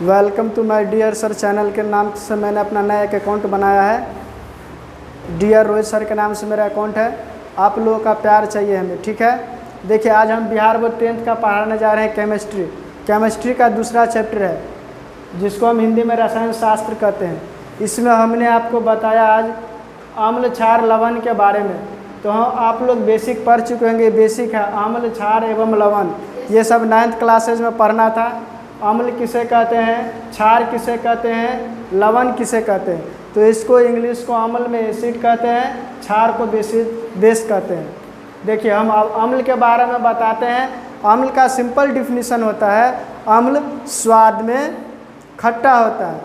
Welcome to my dear sir channel के नाम से मैंने अपना नया एक अकाउंट बनाया है। डियर रोहित सर के नाम से मेरा अकाउंट है। आप लोगों का प्यार चाहिए हमें, ठीक है। देखिए आज हम बिहार बोर्ड 10th का पढ़ाने जा रहे हैं केमिस्ट्री का दूसरा चैप्टर है, जिसको हम हिंदी में रसायन शास्त्र कहते हैं। इसमें हमने आपको बताया आज अम्ल क्षार लवण के बारे में। तो हम आप लोग बेसिक पढ़ चुके होंगे, बेसिक है अम्ल क्षार एवं लवण, ये सब 9th क्लासेज में पढ़ना था। अम्ल किसे कहते हैं, क्षार किसे कहते हैं, लवण किसे कहते हैं। तो इसको इंग्लिश को अम्ल में एसिड कहते हैं, क्षार को बेस कहते हैं। देखिए हम अब अम्ल के बारे में बताते हैं। अम्ल का सिंपल डिफिनीशन होता है, अम्ल स्वाद में खट्टा होता है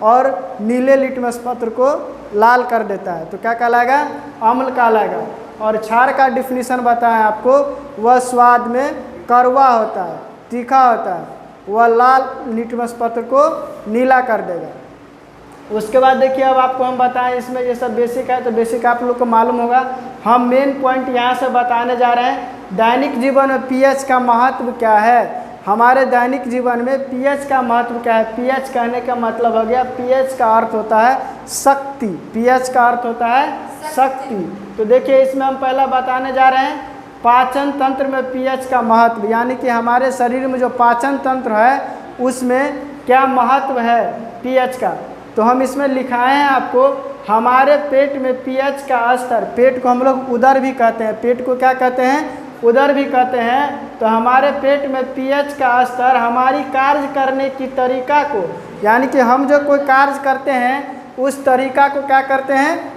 और नीले लिटमस पत्र को लाल कर देता है, तो क्या कहलाएगा, अम्ल कहलाएगा। और क्षार का डिफिनीशन बताएं आपको, वह स्वाद में कड़वा होता है, तीखा होता है, वह लाल लिटमस पत्र को नीला कर देगा। उसके बाद देखिए अब आपको हम बताएं, इसमें ये सब बेसिक है तो बेसिक आप लोग को मालूम होगा। हम मेन पॉइंट यहाँ से बताने जा रहे हैं, दैनिक जीवन में पीएच का महत्व क्या है। हमारे दैनिक जीवन में पीएच का महत्व क्या है। पीएच कहने का मतलब हो गया, पीएच का अर्थ होता है शक्ति, पीएच का अर्थ होता है शक्ति। तो देखिए इसमें हम पहला बताने जा रहे हैं पाचन तंत्र में पीएच का महत्व, यानी कि हमारे शरीर में जो पाचन तंत्र है उसमें क्या महत्व है पीएच का। तो हम इसमें लिखाए हैं आपको, हमारे पेट में पीएच का स्तर, पेट को हम लोग उदर भी कहते हैं, पेट को क्या कहते हैं, उदर भी कहते हैं। तो हमारे पेट में पीएच का स्तर हमारी कार्य करने की तरीका को, यानी कि हम जो कोई कार्य करते हैं उस तरीका को क्या करते हैं,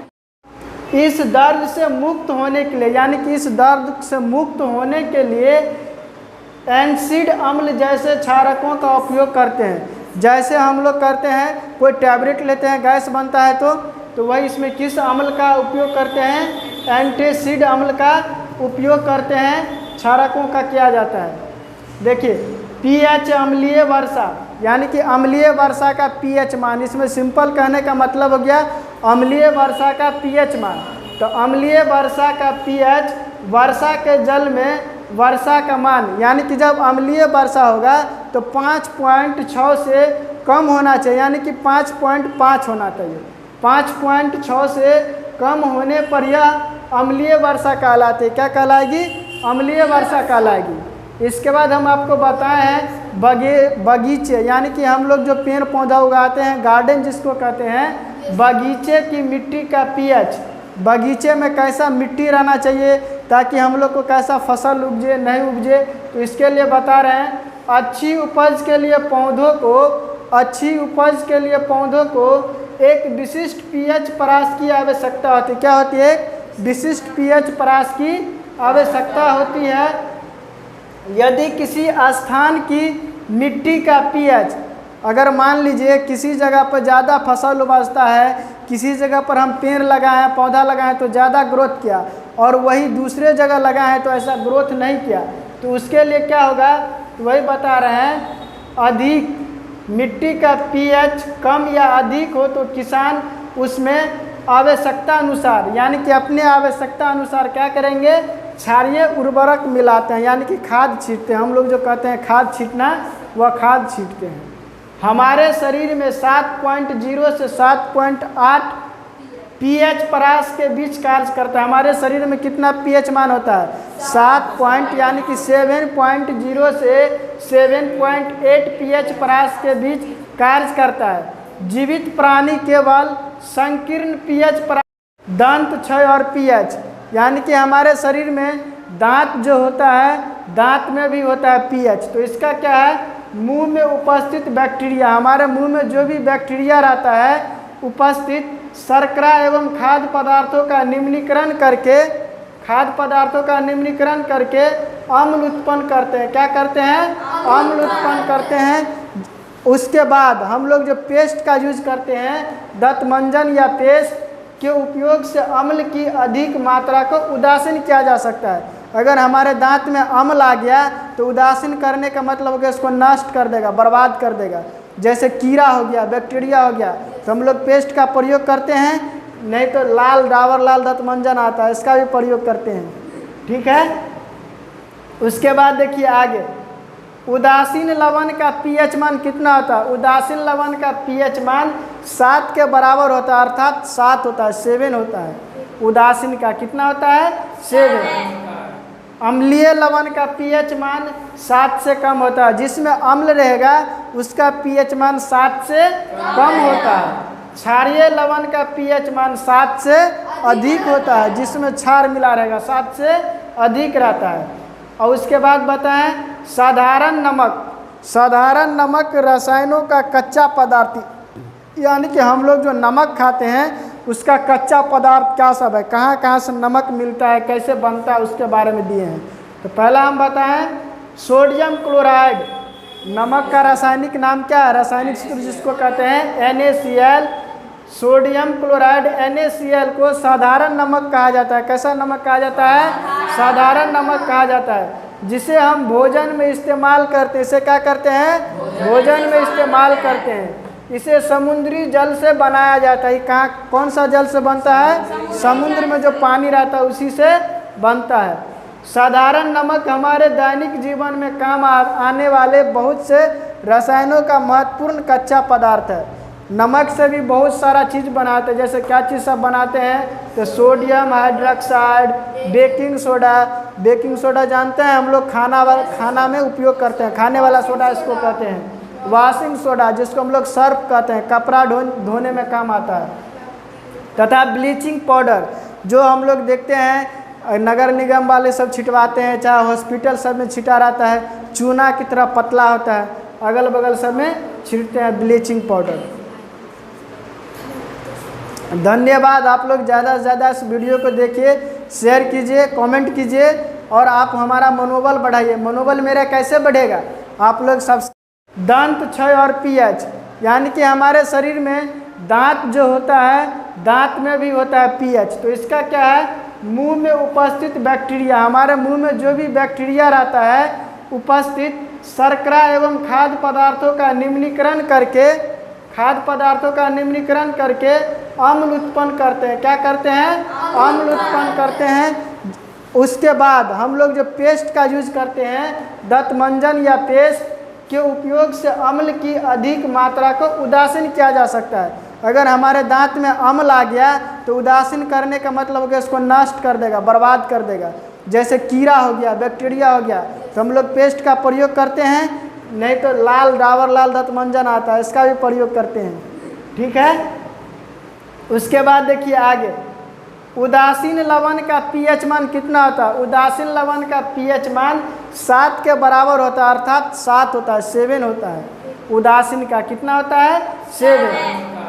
इस दर्द से मुक्त होने के लिए, यानी कि इस दर्द से मुक्त होने के लिए एंसिड अम्ल जैसे क्षारकों का उपयोग करते हैं। जैसे हम लोग करते हैं, कोई टैबलेट लेते हैं, गैस बनता है तो वही इसमें किस अम्ल का उपयोग करते हैं, एंटासिड अम्ल का उपयोग करते हैं, क्षारकों का किया जाता है। देखिए पीएच अम्लीय वर्षा, यानी कि अम्लीय वर्षा का पीएच मान, इसमें सिंपल कहने का मतलब हो गया अम्लीय वर्षा का पीएच मान। तो अम्लीय वर्षा का पीएच, वर्षा के जल में वर्षा का मान, यानी कि जब अम्लीय वर्षा होगा तो 5.6 से कम होना चाहिए, यानी कि 5.5 होना चाहिए। 5.6 से कम होने पर यह अम्लीय वर्षा कहलाती है। क्या कहलाएगी, अम्लीय वर्षा कहलाएगी। इसके बाद हम आपको बताए हैं बगीचे, यानी कि हम लोग जो पेड़ पौधा उगाते हैं, गार्डन जिसको कहते हैं, बगीचे की मिट्टी का पीएच, बगीचे में कैसा मिट्टी रहना चाहिए ताकि हम लोग को कैसा फसल उपजे नहीं उपजे। तो इसके लिए बता रहे हैं, अच्छी उपज के लिए पौधों को एक विशिष्ट पीएच परास की आवश्यकता होती है। क्या होती है, एक विशिष्ट पीएच परास की आवश्यकता होती है। यदि किसी स्थान की मिट्टी का पीएच, अगर मान लीजिए किसी जगह पर ज़्यादा फसल उपजता है, किसी जगह पर हम पेड़ लगाएं, पौधा लगाएं तो ज़्यादा ग्रोथ किया, और वही दूसरे जगह लगाएं तो ऐसा ग्रोथ नहीं किया, तो उसके लिए क्या होगा, तो वही बता रहे हैं, अधिक मिट्टी का पीएच कम या अधिक हो तो किसान उसमें आवश्यकता अनुसार, यानी कि अपने आवश्यकता अनुसार क्या करेंगे, क्षारीय उर्वरक मिलाते हैं, यानी कि खाद छींटते हैं। हम लोग जो कहते हैं खाद छींटना, वह खाद छींटते हैं। हमारे शरीर में 7.0 से 7.8 पीएच परास के बीच कार्य करता है। हमारे शरीर में कितना पीएच मान होता है, 7 यानी कि 7.0 से 7.8 पीएच परास के बीच कार्य करता है। जीवित प्राणी केवल संकीर्ण पीएच परास, दंत क्षय और पीएच, यानी कि हमारे शरीर में दांत जो होता है, दांत में भी होता है पीएच। तो इसका क्या है, मुंह में उपस्थित बैक्टीरिया, हमारे मुंह में जो भी बैक्टीरिया रहता है उपस्थित, शर्करा एवं खाद्य पदार्थों का निम्नीकरण करके अम्ल उत्पन्न करते हैं। क्या करते हैं, अम्ल उत्पन्न करते हैं। उसके बाद हम लोग जो पेस्ट का यूज करते हैं, दंतमंजन या पेस्ट के उपयोग से अम्ल की अधिक मात्रा को उदासीन किया जा सकता है। अगर हमारे दांत में अम्ल आ गया तो उदासीन करने का मतलब हो गया इसको नष्ट कर देगा, बर्बाद कर देगा। जैसे कीड़ा हो गया, बैक्टीरिया हो गया, तो हम लोग पेस्ट का प्रयोग करते हैं, नहीं तो डाबर लाल दंतमंजन आता है, इसका भी प्रयोग करते हैं, ठीक है। उसके बाद देखिए आगे, उदासीन लवण का पीएच मान कितना होता है? उदासीन लवण का पीएच मान 7 के बराबर होता है, अर्थात 7 होता है, 7 होता है। उदासीन का कितना होता है? 7। अम्लीय लवण का पीएच मान 7 से कम होता है। जिसमें अम्ल रहेगा उसका पीएच मान 7 से कम होता है। क्षारीय लवण का पीएच मान 7 से अधिक होता है। जिसमें क्षार मिला रहेगा 7 से अधिक रहता है। और उसके बाद बताएं साधारण नमक। साधारण नमक रसायनों का कच्चा पदार्थ, यानी कि हम लोग जो नमक खाते हैं उसका कच्चा पदार्थ क्या सब है, कहाँ कहाँ से नमक मिलता है, कैसे बनता है, उसके बारे में दिए हैं। तो पहला हम बताएं सोडियम क्लोराइड। नमक का रासायनिक नाम क्या है? रासायनिक सूत्र जिसको कहते हैं NaCl। सोडियम क्लोराइड NaCl को साधारण नमक कहा जाता है। कैसा नमक कहा जाता है? साधारण नमक कहा जाता है। जिसे हम भोजन में इस्तेमाल करते हैं। इसे क्या करते हैं? भोजन में इस्तेमाल करते हैं। इसे समुद्री जल से बनाया जाता है। कहाँ, कौन सा जल से बनता है? समुद्र में जो पानी रहता है उसी से बनता है। साधारण नमक हमारे दैनिक जीवन में काम आने वाले बहुत से रसायनों का महत्वपूर्ण कच्चा पदार्थ है। नमक से भी बहुत सारा चीज़ बनाते हैं। जैसे क्या चीज़ सब बनाते हैं? तो sodium hydroxide, baking soda. Baking soda जानते हैं हम लोग, खाना में उपयोग करते हैं, खाने वाला सोडा इसको कहते हैं। वॉशिंग सोडा जिसको हम लोग सर्फ कहते हैं, कपड़ा धोने में काम आता है। तथा ब्लीचिंग पाउडर जो हम लोग देखते हैं नगर निगम वाले सब छिटवाते हैं, चाहे हॉस्पिटल सब में छिटा रहता है, चूना की तरह पतला होता है, अगल बगल सब में छिड़ते हैं ब्लीचिंग पाउडर। धन्यवाद। आप लोग ज़्यादा से ज़्यादा इस वीडियो को देखिए, शेयर कीजिए, कमेंट कीजिए और आप हमारा मनोबल बढ़ाइए। मनोबल मेरा कैसे बढ़ेगा? आप लोग सब दंत क्षय और पीएच, यानी कि हमारे शरीर में दांत जो होता है, दांत में भी होता है पीएच। तो इसका क्या है? मुंह में उपस्थित बैक्टीरिया, हमारे मुंह में जो भी बैक्टीरिया रहता है उपस्थित, शर्करा एवं खाद्य पदार्थों का निम्नीकरण करके अम्ल उत्पन्न करते हैं। क्या करते हैं? अम्ल उत्पन्न करते हैं। उसके बाद हम लोग जो पेस्ट का यूज करते हैं, दंतमंजन या पेस्ट के उपयोग से अम्ल की अधिक मात्रा को उदासीन किया जा सकता है। अगर हमारे दांत में अम्ल आ गया तो उदासीन करने का मतलब हो गया इसको नष्ट कर देगा, बर्बाद कर देगा। जैसे कीड़ा हो गया, बैक्टीरिया हो गया, तो हम लोग पेस्ट का प्रयोग करते हैं। नहीं तो लाल डाबर लाल दंतमंजन आता है, इसका भी प्रयोग करते हैं। ठीक है। उसके बाद देखिए आगे, उदासीन लवण का पीएच मान कितना होता है? उदासीन लवण का पीएच मान 7 के बराबर होता है, अर्थात 7 होता है, 7 होता है। उदासीन का कितना होता है? 7।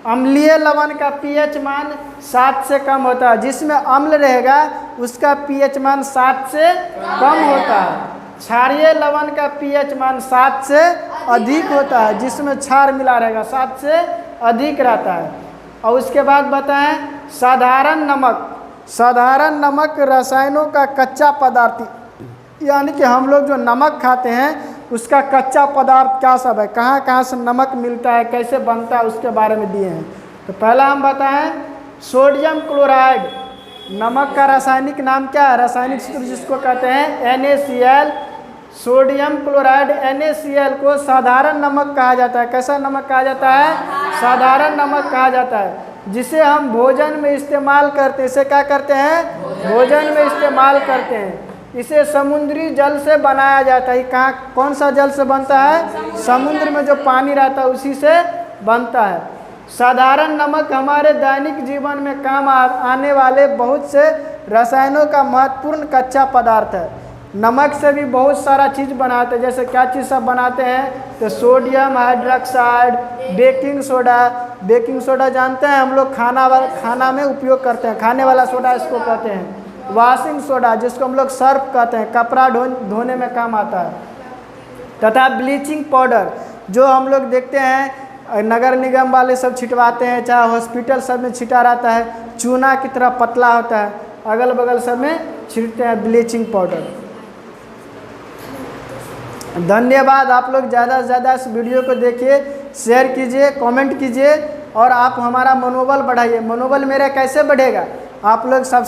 अम्लीय लवण का पीएच मान 7 से कम होता है। जिसमें अम्ल रहेगा उसका पीएच मान 7 से कम होता है। क्षारीय लवण का पीएच मान 7 से अधिक होता है। जिसमें क्षार मिला रहेगा 7 से अधिक रहता है। और उसके बाद बताएं साधारण नमक। साधारण नमक रसायनों का कच्चा पदार्थ, यानी कि हम लोग जो नमक खाते हैं उसका कच्चा पदार्थ क्या सब है, कहाँ कहाँ से नमक मिलता है, कैसे बनता है, उसके बारे में दिए हैं। तो पहला हम बताएं सोडियम क्लोराइड। नमक का रासायनिक नाम क्या है? रासायनिक सूत्र जिसको कहते हैं NaCl। सोडियम क्लोराइड NaCl को साधारण नमक कहा जाता है। कैसा नमक कहा जाता है? साधारण नमक कहा जाता है। जिसे हम भोजन में इस्तेमाल करते हैं। इसे क्या करते हैं? भोजन में इस्तेमाल करते हैं। इसे समुद्री जल से बनाया जाता है। कहाँ, कौन सा जल से बनता है? समुद्र में जो पानी रहता है उसी से बनता है। साधारण नमक हमारे दैनिक जीवन में काम आने वाले बहुत से रसायनों का महत्वपूर्ण कच्चा पदार्थ है। नमक से भी बहुत सारा चीज़ बनाते हैं। जैसे क्या चीज़ सब बनाते हैं? तो sodium hydroxide, baking soda. Baking soda जानते हैं हम लोग, खाना में उपयोग करते हैं, खाने वाला सोडा इसको कहते हैं। वॉशिंग सोडा जिसको हम लोग सर्फ कहते हैं, कपड़ा धोने में काम आता है। तथा ब्लीचिंग पाउडर जो हम लोग देखते हैं नगर निगम वाले सब छिटवाते हैं, चाहे हॉस्पिटल सब में छिटा रहता है, चूना की तरह पतला होता है, अगल बगल सब में छिड़ते हैं ब्लीचिंग पाउडर। धन्यवाद। आप लोग ज़्यादा से ज़्यादा इस वीडियो को देखिए, शेयर कीजिए, कमेंट कीजिए और आप हमारा मनोबल बढ़ाइए। मनोबल मेरा कैसे बढ़ेगा? आप लोग सब